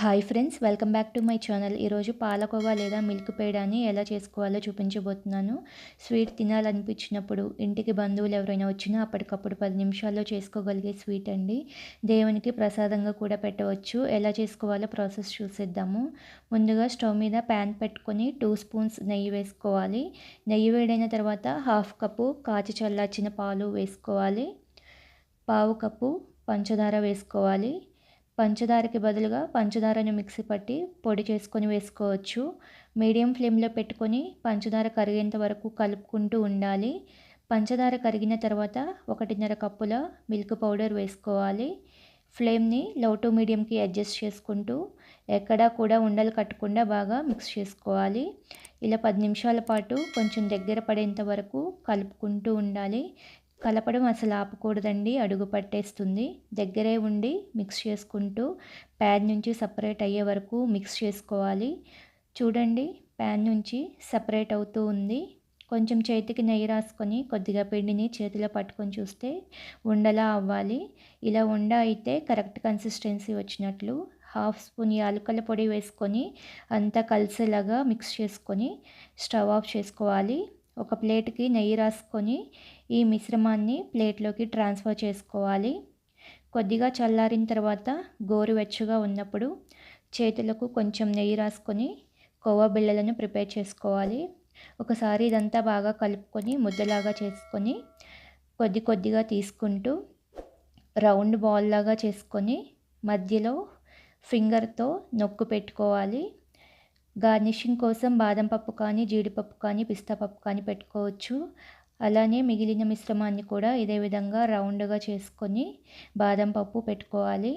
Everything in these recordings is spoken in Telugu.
Hi friends, welcome back to my channel. ఈరోజు పాలకోవా లేదా మిల్క్ పేడాని ఎలా చేసుకోవాలో చూపించబోతున్నాను. స్వీట్ తినాలనిపించినప్పుడు ఇంటికి బంధువులు ఎవరైనా వచ్చినా అప్పటికప్పుడు 10 నిమిషాల్లో చేసుకోగలిగే స్వీట్ అండి. దేవునికి ప్రసాదంగా కూడా పెట్టవచ్చు. ఎలా చేసుకోవాలో ప్రాసెస్ చూసేద్దాము. ముందుగా స్టవ్ మీద ప్యాన్ పెట్టుకొని 2 స్పూన్స్ నెయ్యి వేసుకోవాలి. నెయ్యి వేడైన తర్వాత హాఫ్ కప్పు కాచి చల్లార్చిన పాలు వేసుకోవాలి. పావు కప్పు పంచదార వేసుకోవాలి. పంచదారకి బదులుగా పంచదారను మిక్సీ పట్టి పొడి చేసుకొని వేసుకోవచ్చు. మీడియం ఫ్లేమ్లో పెట్టుకొని పంచదార కరిగేంత వరకు కలుపుకుంటూ ఉండాలి. పంచదార కరిగిన తర్వాత 1.5 కప్పుల మిల్క్ పౌడర్ వేసుకోవాలి. ఫ్లేమ్ని లో టు మీడియంకి అడ్జస్ట్ చేసుకుంటూ ఎక్కడా కూడా ఉండలు కట్టకుండా బాగా మిక్స్ చేసుకోవాలి. ఇలా 10 నిమిషాల పాటు కొంచెం దగ్గర పడేంత వరకు కలుపుకుంటూ ఉండాలి. కలపడం అసలు ఆపకూడదండి, అడుగు పట్టేస్తుంది. దగ్గరే ఉండి మిక్స్ చేసుకుంటూ ప్యాన్ నుంచి సపరేట్ అయ్యే వరకు మిక్స్ చేసుకోవాలి. చూడండి, ప్యాన్ నుంచి సపరేట్ అవుతూ ఉంది. కొంచెం చేతికి నెయ్యి రాసుకొని కొద్దిగా పిండిని చేతిలో పట్టుకొని చూస్తే ఉండలా అవ్వాలి. ఇలా ఉండ అయితే కరెక్ట్ కన్సిస్టెన్సీ వచ్చినట్లు. హాఫ్ స్పూన్ యాలకుల పొడి వేసుకొని అంతా కలిసేలాగా మిక్స్ చేసుకొని స్టవ్ ఆఫ్ చేసుకోవాలి. ఒక ప్లేట్కి నెయ్యి రాసుకొని ఈ మిశ్రమాన్ని ప్లేట్లోకి ట్రాన్స్ఫర్ చేసుకోవాలి. కొద్దిగా చల్లారిన తర్వాత గోరువెచ్చగా ఉన్నప్పుడు చేతులకు కొంచెం నెయ్యి రాసుకొని కోవా బిళ్ళలను ప్రిపేర్ చేసుకోవాలి. ఒకసారి ఇదంతా బాగా కలుపుకొని ముద్దలాగా చేసుకొని కొద్ది కొద్దిగా తీసుకుంటూ రౌండ్ బాల్ లాగా చేసుకొని మధ్యలో ఫింగర్తో నొక్కు పెట్టుకోవాలి. గార్నిషింగ్ కోసం బాదం పప్పు కానీ, జీడిపప్పు కానీ, పిస్తా పప్పు కానీ పెట్టుకోవచ్చు. అలానే మిగిలిన మిశ్రమాన్ని కూడా ఇదే విధంగా రౌండ్గా చేసుకొని బాదం పప్పు పెట్టుకోవాలి.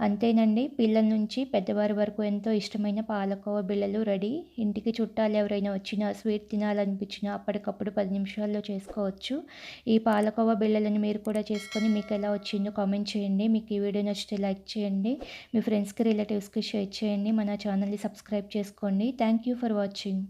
అంతేనండి, పిల్లల నుంచి పెద్దవారి వరకు ఎంతో ఇష్టమైన పాలకోవా బిళ్ళలు రెడీ. ఇంటికి చుట్టాలు ఎవరైనా వచ్చినా స్వీట్ తినాలనిపించినా అప్పటికప్పుడు 10 నిమిషాల్లో చేసుకోవచ్చు. ఈ పాలకోవా బిళ్ళలను మీరు కూడా చేసుకొని మీకు ఎలా వచ్చిందో కామెంట్ చేయండి. మీకు ఈ వీడియో నచ్చితే లైక్ చేయండి. మీ ఫ్రెండ్స్కి, రిలేటివ్స్కి షేర్ చేయండి. మన ఛానల్ని సబ్స్క్రైబ్ చేసుకోండి. Thank you for watching.